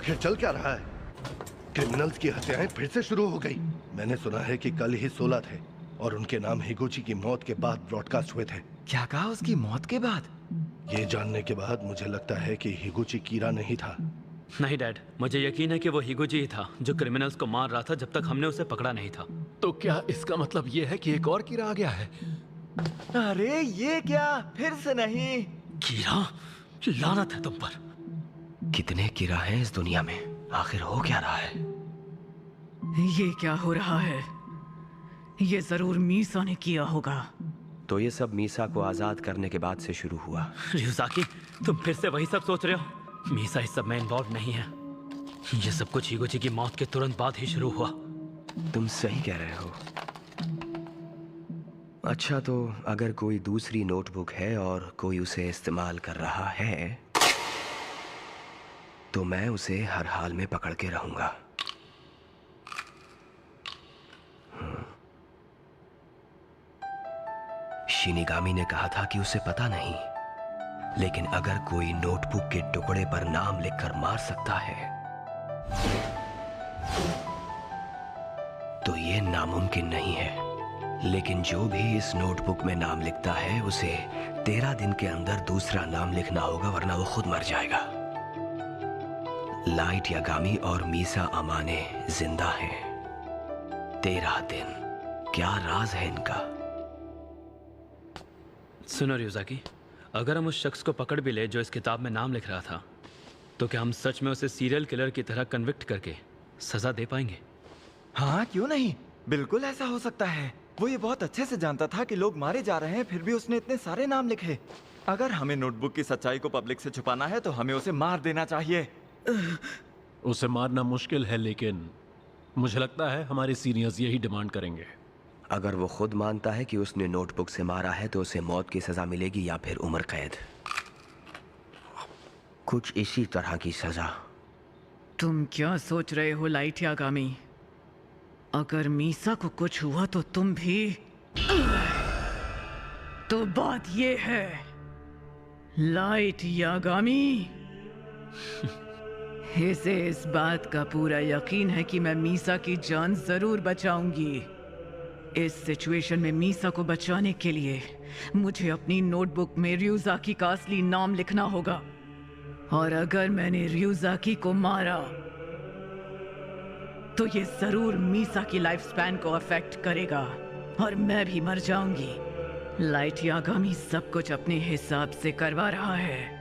आखिर चल क्या रहा है? क्रिमिनल्स की हत्याएं फिर से शुरू हो गई। मैंने सुना है कि कल ही 16 थे और उनके नाम हिगुची की मौत के बाद ब्रॉडकास्ट हुए थे। क्या कहा उसकी मौत के बाद? ये जानने के बाद मुझे लगता है कि हिगुची कीरा नहीं था। नहीं डैड, मुझे यकीन है कि वो हिगुची ही था जो क्रिमिनल्स को मार रहा था जब तक हमने उसे पकड़ा नहीं था। तो क्या इसका मतलब ये है कि एक और कीड़ा आ गया है? अरे ये क्या, फिर से नहीं? कीरा, लानत है तुम पर। कितने कीड़ा हैं इस दुनिया में? आखिर हो क्या रहा है? ये क्या हो रहा है? ये जरूर मीसा ने किया होगा। तो ये सब मीसा को आजाद करने के बाद से शुरू हुआ। रियुजाकी, तुम फिर से वही सब सोच रहे हो? मीसा इस सब में इन्वॉल्व नहीं है। ये सब कुछ हिगुची की मौत के तुरंत बाद ही शुरू हुआ। तुम सही कह रहे हो। अच्छा, तो अगर कोई दूसरी नोटबुक है और कोई उसे इस्तेमाल कर रहा है तो मैं उसे हर हाल में पकड़ के रहूंगा। शिनिगामी ने कहा था कि उसे पता नहीं, लेकिन अगर कोई नोटबुक के टुकड़े पर नाम लिखकर मार सकता है तो ये नामुमकिन नहीं है। लेकिन जो भी इस नोटबुक में नाम लिखता है उसे 13 दिन के अंदर दूसरा नाम लिखना होगा, वरना वो खुद मर जाएगा। लाइट यागामी और मीसा अमाने जिंदा हैं। 13 दिन। क्या राज है इनका? सुनो रियुजाकी, अगर हम उस शख्स को पकड़ भी ले जो इस किताब में नाम लिख रहा था, तो क्या हम सच में उसे सीरियल किलर की तरह कन्विक्ट करके सजा दे पाएंगे? हाँ, क्यों नहीं, बिल्कुल ऐसा हो सकता है। वो ये बहुत अच्छे से जानता था कि लोग मारे जा रहे हैं, फिर भी उसने इतने सारे नाम लिखे। अगर हमें नोटबुक की सच्चाई को पब्लिक से छुपाना है तो हमें उसे मार देना चाहिए। उसे मारना मुश्किल है, लेकिन मुझे लगता है हमारे सीनियर्स यही डिमांड करेंगे। अगर वो खुद मानता है कि उसने नोटबुक से मारा है तो उसे मौत की सजा मिलेगी या फिर उम्र कैद। कुछ इसी तरह की सजा। तुम क्या सोच रहे हो लाइट यागामी? अगर मीसा को कुछ हुआ तो तुम भी। तो बात ये है लाइट यागामी, इसे इस बात का पूरा यकीन है कि मैं मीसा की जान जरूर बचाऊंगी। इस सिचुएशन में मीसा को बचाने के लिए मुझे अपनी नोटबुक में रियुजाकी का असली नाम लिखना होगा। और अगर मैंने रियुजाकी को मारा तो ये जरूर मीसा की लाइफ स्पैन को अफेक्ट करेगा और मैं भी मर जाऊंगी। लाइट यागामी सब कुछ अपने हिसाब से करवा रहा है।